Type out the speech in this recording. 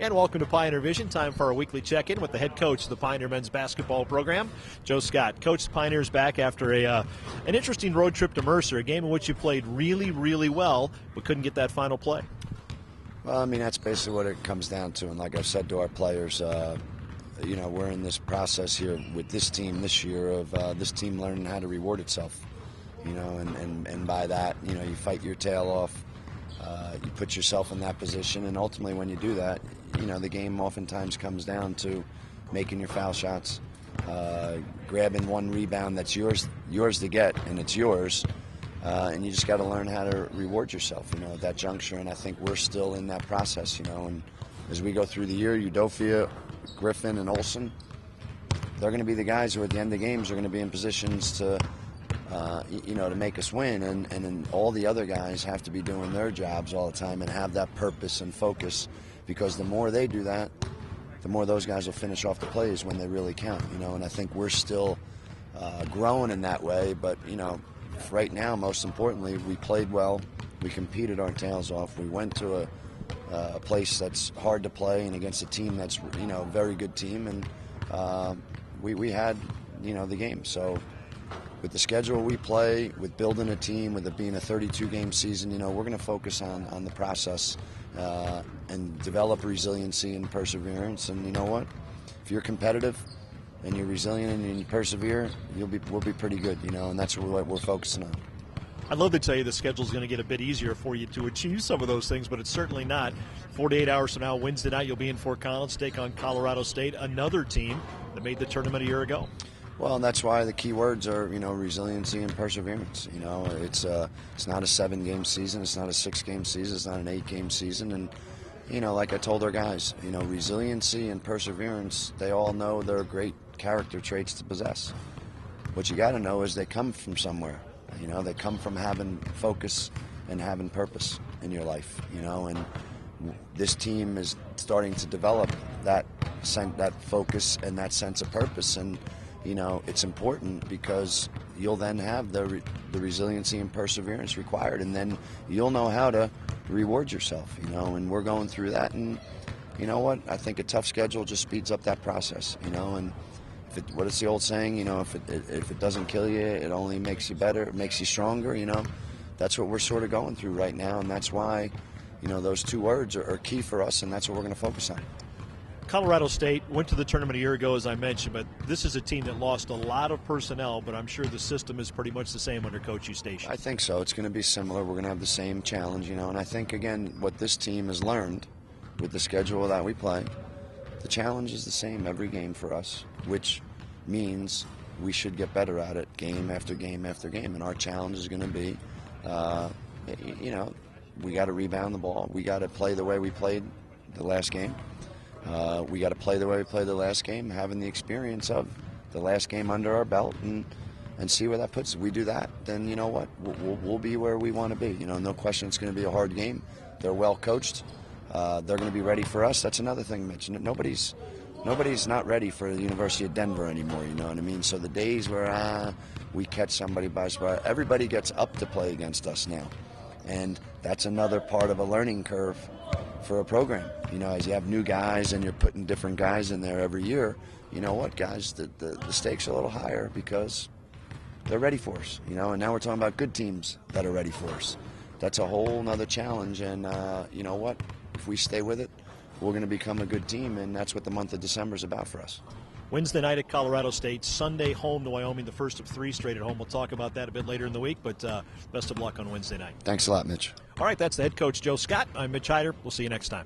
And welcome to Pioneer Vision. Time for our weekly check-in with the head coach of the Pioneer men's basketball program, Joe Scott. Coach, the Pioneers back after an interesting road trip to Mercer, a game in which you played really, really well, but couldn't get that final play. Well, I mean, that's basically what it comes down to. And like I've said to our players, we're in this process here with this team this year of this team learning how to reward itself. And by that, you fight your tail off. You put yourself in that position, and ultimately when you do that, the game oftentimes comes down to making your foul shots, grabbing one rebound that's yours to get, and it's yours, and you just got to learn how to reward yourself, at that juncture. And I think we're still in that process, and as we go through the year, Udofia, Griffin, and Olsen, they're going to be the guys who at the end of the games are going to be in positions to to make us win, and then all the other guys have to be doing their jobs all the time and have that purpose and focus, because the more they do that, the more those guys will finish off the plays when they really count, and I think we're still growing in that way. But right now, most importantly, we played well, we competed our tails off, we went to a place that's hard to play and against a team that's a very good team, and we had the game. So with the schedule we play, with building a team, with it being a 32-game season, we're going to focus on the process and develop resiliency and perseverance. And you know what? If you're competitive and you're resilient and you persevere, we'll be pretty good, and that's what we're focusing on. I'd love to tell you the schedule's going to get a bit easier for you to achieve some of those things, but it's certainly not. 48 hours from now, Wednesday night, you'll be in Fort Collins to take on Colorado State, another team that made the tournament a year ago. Well, and that's why the key words are, resiliency and perseverance. It's not a 7-game season, it's not a 6-game season, it's not an 8-game season, and like I told our guys, resiliency and perseverance, they all know they're great character traits to possess. What you got to know is they come from somewhere. They come from having focus and having purpose in your life. And this team is starting to develop that focus and that sense of purpose, and it's important because you'll then have the resiliency and perseverance required, and then you'll know how to reward yourself, and we're going through that. And you know what? I think a tough schedule just speeds up that process, and what is the old saying? If it doesn't kill you, it only makes you better, it makes you stronger, That's what we're sort of going through right now, and that's why, those two words are key for us, and that's what we're going to focus on. Colorado State went to the tournament a year ago, as I mentioned, but this is a team that lost a lot of personnel, but I'm sure the system is pretty much the same under Coach Eustace. I think so. It's going to be similar. We're going to have the same challenge, and I think, again, what this team has learned with the schedule that we play, the challenge is the same every game for us, which means we should get better at it game after game after game, and our challenge is going to be, we got to rebound the ball. We got to play the way we played the last game. We got to play the way we played the last game, having the experience of the last game under our belt, and see where that puts us. We do that, then you know what? We'll be where we want to be. No question it's going to be a hard game. They're well coached. They're going to be ready for us. That's another thing, Mitch. Nobody's not ready for the University of Denver anymore, you know what I mean? So the days where we catch somebody by surprise, everybody gets up to play against us now. And that's another part of a learning curve for a program. As you have new guys and you're putting different guys in there every year, you know what, guys, the stakes are a little higher because they're ready for us, and now we're talking about good teams that are ready for us. That's a whole nother challenge, and you know what, if we stay with it, we're going to become a good team, and that's what the month of December is about for us. Wednesday night at Colorado State, Sunday home to Wyoming, the first of 3 straight at home. We'll talk about that a bit later in the week, but best of luck on Wednesday night. Thanks a lot, Mitch. All right, that's the head coach, Joe Scott. I'm Mitch Hyder. We'll see you next time.